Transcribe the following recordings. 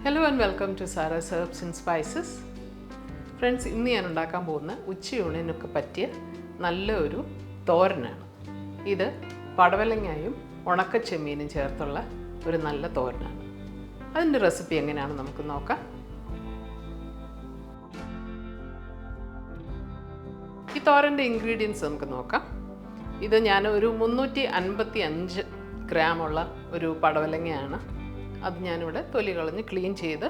Hello and welcome to Sarah's Herbs and Spices. Friends, ഇന്ന് ഞാൻ ഉണ്ടാക്കാൻ പോകുന്ന ഉച്ചയൂണിനൊക്കെ പറ്റിയ നല്ലൊരു തോരനാണ്. ഇത് പടവലങ്ങയും ഉണക്കച്ചെമ്മീനും ചേർത്തുള്ള ഒരു നല്ല തോരനാണ്. അതിൻ്റെ റെസിപ്പി എങ്ങനെയാണെന്ന് നമുക്ക് നോക്കാം. ഈ തോരൻ്റെ ഇൻഗ്രീഡിയൻസ് നമുക്ക് നോക്കാം. ഇത് ഞാൻ ഒരു 355 ഗ്രാമുള്ള ഒരു പടവലങ്ങയാണ്. അത് ഞാനിവിടെ തൊലി കളഞ്ഞ് ക്ലീൻ ചെയ്ത്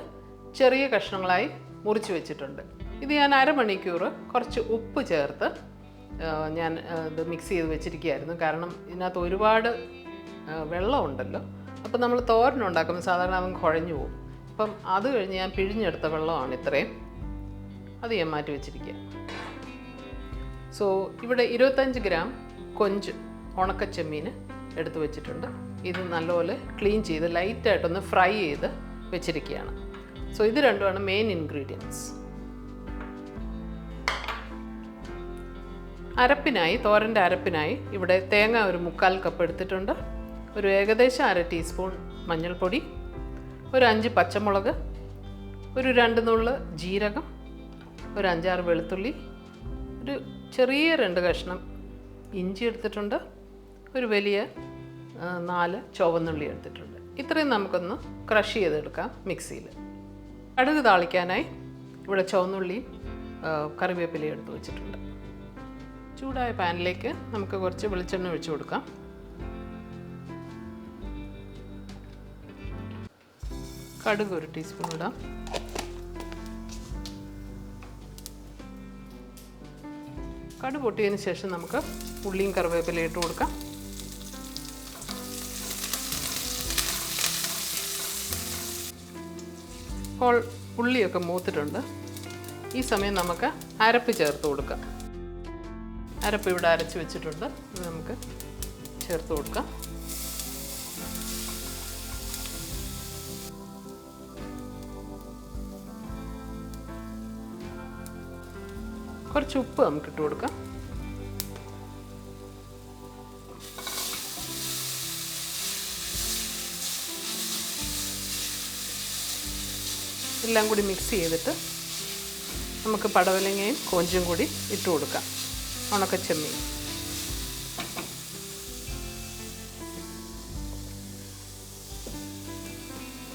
ചെറിയ കഷ്ണങ്ങളായി മുറിച്ച് വെച്ചിട്ടുണ്ട്. ഇത് ഞാൻ അരമണിക്കൂർ കുറച്ച് ഉപ്പ് ചേർത്ത് ഞാൻ ഇത് മിക്സ് ചെയ്ത് വെച്ചിരിക്കുകയായിരുന്നു. കാരണം ഇതിനകത്ത് ഒരുപാട് വെള്ളമുണ്ടല്ലോ. അപ്പോൾ നമ്മൾ തോരൻ ഉണ്ടാക്കുമ്പോൾ സാധാരണ അവൻ കുഴഞ്ഞു പോകും. അപ്പം അത് കഴിഞ്ഞ് ഞാൻ പിഴിഞ്ഞെടുത്ത വെള്ളമാണ് ഇത്രയും. അത് ഞാൻ മാറ്റി വെച്ചിരിക്കുക. സോ ഇവിടെ 25 ഗ്രാം കൊഞ്ച് ഉണക്കച്ചെമ്മീൻ എടുത്ത് വെച്ചിട്ടുണ്ട്. ഇത് നല്ലപോലെ ക്ലീൻ ചെയ്ത് ലൈറ്റായിട്ടൊന്ന് ഫ്രൈ ചെയ്ത് വെച്ചിരിക്കുകയാണ്. സോ ഇത് രണ്ടുമാണ് മെയിൻ ഇൻഗ്രീഡിയൻസ്. അരപ്പിനായി തോരൻ്റെ അരപ്പിനായി ഇവിടെ തേങ്ങ ഒരു 3/4 കപ്പ് എടുത്തിട്ടുണ്ട്. ഒരു ഏകദേശം 1/2 ടീസ്പൂൺ മഞ്ഞൾപ്പൊടി, ഒരു 5 പച്ചമുളക്, ഒരു 2 നുള്ള് ജീരകം, ഒരു 5-6 വെളുത്തുള്ളി, ഒരു ചെറിയ 2 കഷ്ണം ഇഞ്ചി എടുത്തിട്ടുണ്ട്, ഒരു വലിയ 4 ചുവന്നുള്ളി എടുത്തിട്ടുണ്ട്. ഇത്രയും നമുക്കൊന്ന് ക്രഷ് ചെയ്തെടുക്കാം മിക്സിയിൽ. കടുക് താളിക്കാനായി ഇവിടെ ചുവന്നുള്ളി കറിവേപ്പില എടുത്ത് വെച്ചിട്ടുണ്ട്. ചൂടായ പാനിലേക്ക് നമുക്ക് കുറച്ച് വെളിച്ചെണ്ണ ഒഴിച്ചു കൊടുക്കാം. കടുക് 1 ടീസ്പൂൺ ഇടാം. കടുക് പൊട്ടിയതിന് ശേഷം നമുക്ക് ഉള്ളിയും കറിവേപ്പിലയും ഇട്ട് കൊടുക്കാം. ഇപ്പോൾ ഉള്ളിയൊക്കെ മൂത്തിട്ടുണ്ട്. ഈ സമയം നമുക്ക് അരപ്പ് ചേർത്ത് കൊടുക്കാം. അരപ്പ് ഇവിടെ അരച്ച് വെച്ചിട്ടുണ്ട്. ഇത് നമുക്ക് ചേർത്ത് കൊടുക്കാം. കുറച്ച് ഉപ്പ് നമുക്ക് ഇട്ട് കൊടുക്കാം. എല്ലാം കൂടി മിക്സ് ചെയ്തിട്ട് നമുക്ക് പടവലങ്ങയും കൊഞ്ചും കൂടി ഇട്ട് കൊടുക്കാം. ഉണക്കച്ചെമ്മീൻ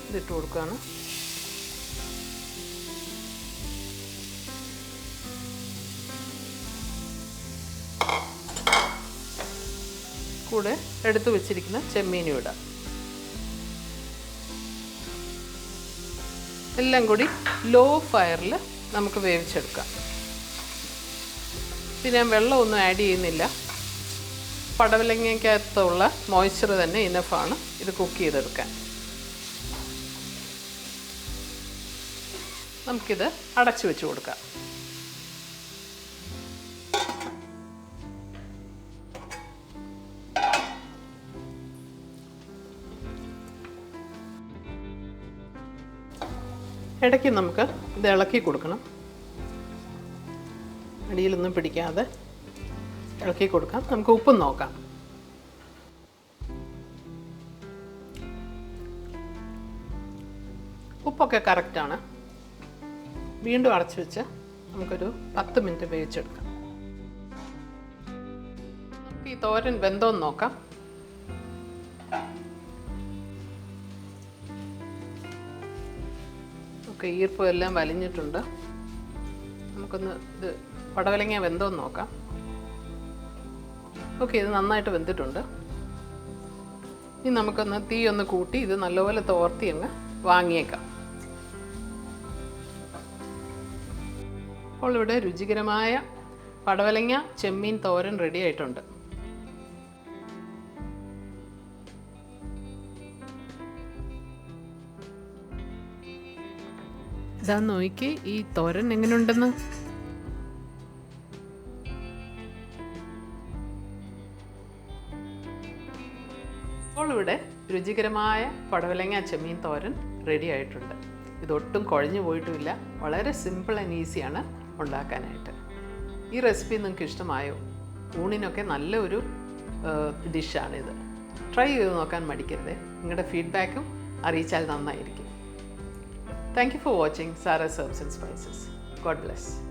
ഇതിട്ട് കൊടുക്കുകയാണ്. കൂടെ എടുത്തു വെച്ചിരിക്കുന്ന ചെമ്മീനും ഇടാം. എല്ലാം കൂടി ലോ ഫയറിൽ നമുക്ക് വേവിച്ചെടുക്കാം. പിന്നെ ഞാൻ വെള്ളമൊന്നും ആഡ് ചെയ്യുന്നില്ല. പടവലങ്ങയ്ക്കകത്തുള്ള മോയ്സ്ചർ തന്നെ ഇനഫാണ് ഇത് കുക്ക് ചെയ്തെടുക്കാൻ. നമുക്കിത് അടച്ചു വെച്ച് കൊടുക്കാം. ഇടയ്ക്ക് നമുക്ക് ഇത് ഇളക്കി കൊടുക്കണം. അടിയിലൊന്നും പിടിക്കാതെ ഇളക്കി കൊടുക്കാം. നമുക്ക് ഉപ്പും നോക്കാം. ഉപ്പൊക്കെ കറക്റ്റാണ്. വീണ്ടും അടച്ചു വെച്ച് നമുക്കൊരു 10 മിനിറ്റ് വേവിച്ചെടുക്കാം. നമുക്ക് ഈ തോരൻ വെന്തോന്ന് നോക്കാം. ഒക്കെ ഈർപ്പം എല്ലാം വലിഞ്ഞിട്ടുണ്ട്. നമുക്കൊന്ന് ഇത് പടവലങ്ങ വെന്തോന്ന് നോക്കാം. ഓക്കെ, ഇത് നന്നായിട്ട് വെന്തിട്ടുണ്ട്. ഇനി നമുക്കൊന്ന് തീ ഒന്ന് കൂട്ടി ഇത് നല്ലപോലെ തോർത്തി അങ്ങ് വാങ്ങിയേക്കാം. അപ്പോൾ ഇവിടെ രുചികരമായ പടവലങ്ങ ചെമ്മീൻ തോരൻ റെഡി ആയിട്ടുണ്ട്. ഇതാ നോക്കി ഈ തോരൻ എങ്ങനെയുണ്ടെന്ന്. അപ്പോൾ ഇവിടെ രുചികരമായ പടവലങ്ങ ചെമ്മീൻ തോരൻ റെഡി ആയിട്ടുണ്ട്. ഇതൊട്ടും കുഴഞ്ഞു പോയിട്ടുമില്ല. വളരെ സിമ്പിൾ ആൻഡ് ഈസിയാണ് ഉണ്ടാക്കാനായിട്ട്. ഈ റെസിപ്പി നിങ്ങൾക്ക് ഇഷ്ടമായോ? ഊണിനൊക്കെ നല്ലൊരു ഡിഷാണിത്. ട്രൈ ചെയ്ത് നോക്കാൻ മടിക്കരുത്. നിങ്ങളുടെ ഫീഡ്ബാക്കും അറിയിച്ചാൽ നന്നായിരിക്കും. Thank you for watching Sara's herbs and spices. God bless.